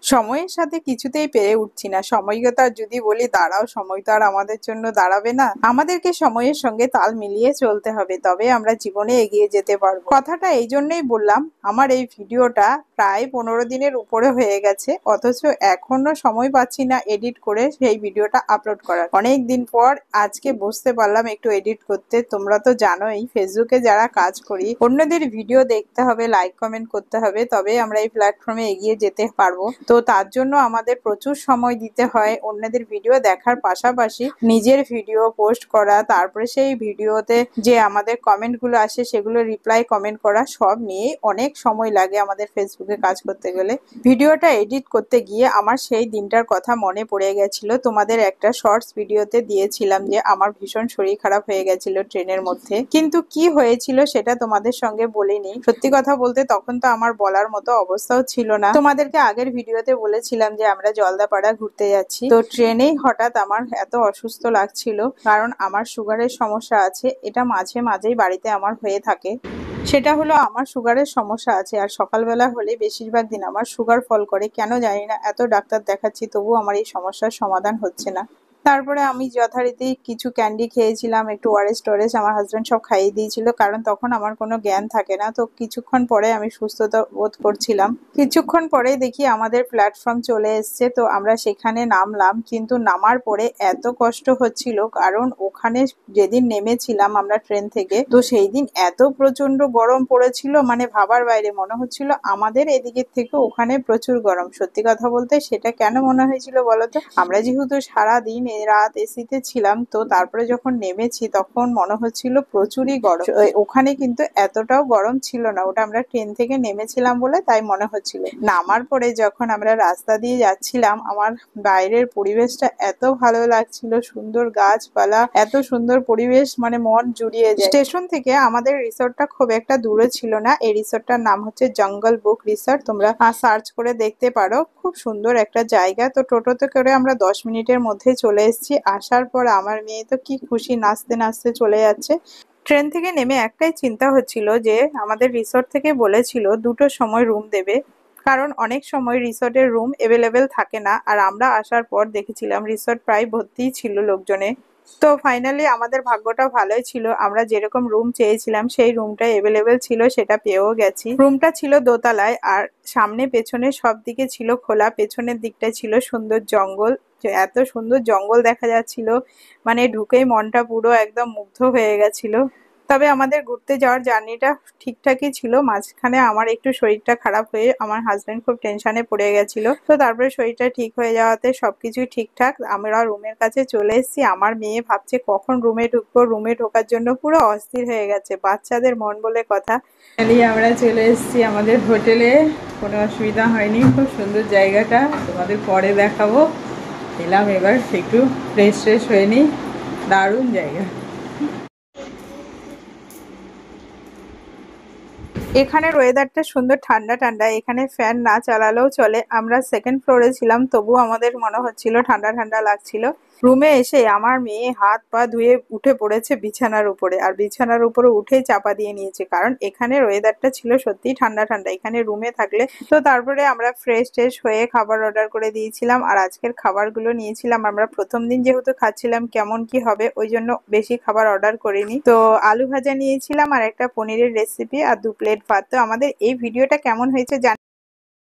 সময়ের সাথে কিছুতেই পেরে উঠছি না। সময়কে তো আর যদি বলি দাঁড়াও, সময় তো আর আমাদের জন্য দাঁড়াবে না। আমাদেরকে সময়ের সঙ্গে তাল মিলিয়ে চলতে হবে, তবে আমরা জীবনে এগিয়ে যেতে পারবো। কথাটা এই জন্যই বললাম, আমার এই ভিডিওটা প্রায় 15 দিনের উপরে হয়ে গেছে, অথচ এখনো সময় পাচ্ছি না এডিট করে সেই ভিডিওটা আপলোড করার। অনেক দিন পর আজকে বুঝতে পারলাম একটু এডিট করতে। তোমরা তো জানোই ফেসবুকে যারা কাজ করি, অন্যদের ভিডিও দেখতে হবে, লাইক কমেন্ট করতে হবে, তবে আমরা এই প্ল্যাটফর্মে এগিয়ে যেতে পারবো। তো তার জন্য আমাদের প্রচুর সময় দিতে হয় অন্যদের ভিডিও দেখার পাশাপাশি নিজের ভিডিও পোস্ট করা, তারপরে সেই ভিডিওতে যে আমাদের কমেন্ট গুলো আসে সেগুলো রিপ্লাই কমেন্ট করা, সব নিয়ে অনেক সময় লাগে আমাদের ফেসবুকে কাজ করতে গেলে। ভিডিওটা এডিট করতে গিয়ে আমার সেই দিনটার কথা মনে পড়ে গেছিল। তোমাদের একটা শর্টস ভিডিওতে দিয়েছিলাম যে আমার ভীষণ শরীর খারাপ হয়ে গেছিল ট্রেনের মধ্যে, কিন্তু কি হয়েছিল সেটা তোমাদের সঙ্গে বলিনি। সত্যি কথা বলতে তখন তো আমার বলার মতো অবস্থাও ছিল না। তোমাদেরকে আগের ভিডিওতে বলেছিলাম যে আমরা জলদাপাড়া ঘুরতে যাচ্ছি, তো ট্রেনেই হঠাৎ আমার এত অসুস্থ লাগছিল, কারণ আমার সুগারের সমস্যা আছে। এটা মাঝে মাঝেই বাড়িতে আমার হয়ে থাকে। সেটা হলো আমার সুগারের সমস্যা আছে, আর সকালবেলা হলে বেশিরভাগ দিন আমার সুগার ফল করে। কেন জানি না, এত ডাক্তার দেখাচ্ছি তবু আমার এই সমস্যার সমাধান হচ্ছে না। তারপরে আমি যথারীতি কিছু ক্যান্ডি খেয়েছিলাম, একটু ওআরএস টোরেস আমার হাজবেন্ড সব খাইয়ে দিয়েছিল, কারণ তখন আমার কোনো জ্ঞান থাকে না। তো কিছুক্ষণ পরে আমি সুস্থতা বোধ করছিলাম। কিছুক্ষণ পরেই দেখি আমাদের প্ল্যাটফর্ম চলে এসছে, তো আমরা সেখানে নামলাম। কিন্তু নামার পরে এত কষ্ট হচ্ছিল, কারণ ওখানে যেদিন নেমেছিলাম আমরা ট্রেন থেকে, তো সেই দিন এত প্রচন্ড গরম পড়েছিল, মানে ভাবার বাইরে। মনে হচ্ছিল আমাদের এদিকের থেকে ওখানে প্রচুর গরম। সত্যি কথা বলতে সেটা কেন মনে হয়েছিল বলতো, আমরা যেহেতু সারাদিন রাত এসিতে ছিলাম, তো তারপরে যখন নেমেছি তখন মনে হচ্ছিল প্রচুরই গরম। ওখানে কিন্তু এতটাও গরম ছিল না, ওটা আমরা ট্রেন থেকে নেমেছিলাম বলে তাই মনে হচ্ছিল। নামার পরে যখন আমরা রাস্তা দিয়ে যাচ্ছিলাম, আমার বাইরের পরিবেশটা এত ভালো লাগছিল, সুন্দর গাছপালা, এত সুন্দর পরিবেশ, মানে মন জুড়িয়ে যায়। স্টেশন থেকে আমাদের রিসোর্টটা খুব একটা দূরে ছিল না। এই রিসোর্টটার নাম হচ্ছে জঙ্গল বুক রিসোর্ট, তোমরা সার্চ করে দেখতে পারো। খুব সুন্দর একটা জায়গা। তো টোটোতে করে আমরা 10 মিনিটের মধ্যে চলে এসেছি। আসার পর আমার মেয়ে তো কি খুশি, নাচতে নাচতে চলে যাচ্ছে। ট্রেন থেকে নেমে একটাই চিন্তা হচ্ছিল যে আমাদের রিসোর্ট থেকে বলেছিল 2টোর সময় রুম দেবে, কারণ অনেক সময় রিসোর্টের রুম এভেলেবেল থাকে না। আর আমরা আসার পর দেখেছিলাম রিসোর্ট প্রায় ভর্তিই ছিল লোকজনে। তো ফাইনালি আমাদের ভাগ্যটা ভালোই ছিল, আমরা যেরকম রুম চেয়েছিলাম সেই রুমটা এভেলেবেল ছিল, সেটা পেয়েও গেছি। রুমটা ছিল দোতলায়, আর সামনে পেছনে সব দিকে ছিল খোলা। পেছনের দিকটা ছিল সুন্দর জঙ্গল, এত সুন্দর জঙ্গল দেখা যাচ্ছিল, মানে ঢুকেই মনটা পুরো একদম মুগ্ধ হয়ে গেছিল। তবে আমাদের ঘুরতে যাওয়ার জার্নিটা ঠিকঠাকই ছিল। মাঝখানে আমার একটু শরীরটা খারাপ হয়ে আমার হাজবেন্ড খুব টেনশনে পড়ে গেছিল। তো তারপরে শরীরটা ঠিক হয়ে যাওয়াতে সবকিছুই ঠিকঠাক, আমরা রুমের কাছে চলে এসেছি। আমার মেয়ে ভাবছে কখন রুমে ঢুকবো, রুমে ঢোকার জন্য পুরো অস্থির হয়ে গেছে। বাচ্চাদের মন বলে কথা। আমরা চলে এসেছি আমাদের হোটেলে, কোনো অসুবিধা হয়নি। খুব সুন্দর জায়গাটা, তোমাদের পরে দেখাবো। এলাম এবার একটু ফ্রেশ হয়ে নিই। দারুণ জায়গা। এখানের ওয়েদারটা সুন্দর ঠান্ডা ঠান্ডা, এখানে ফ্যান না চালালেও চলে। আমরা সেকেন্ড ফ্লোরে ছিলাম, তবু আমাদের মনে হচ্ছিল ঠান্ডা ঠান্ডা লাগছিল। রুমে এসে আমার মেয়ে হাত পা ধুয়ে উঠে পড়েছে বিছানার উপরে, আর বিছানার উপরে উঠেই চাপা দিয়ে নিয়েছে, কারণ এখানের ওয়েদারটা ছিল সত্যিই ঠান্ডা ঠান্ডা এখানে রুমে থাকলে। তো তারপরে আমরা ফ্রেশ হয়ে খাবার অর্ডার করে দিয়েছিলাম, আর আজকের খাবারগুলো নিয়েছিলাম আমরা প্রথম দিন যেহেতু খাচ্ছিলাম কেমন কি হবে, ওই জন্য বেশি খাবার অর্ডার করিনি। তো আলু ভাজা নিয়েছিলাম, আর একটা পনিরের রেসিপি, আর 2 প্লেট ভাত। তো আমাদের এই ভিডিওটা কেমন হয়েছে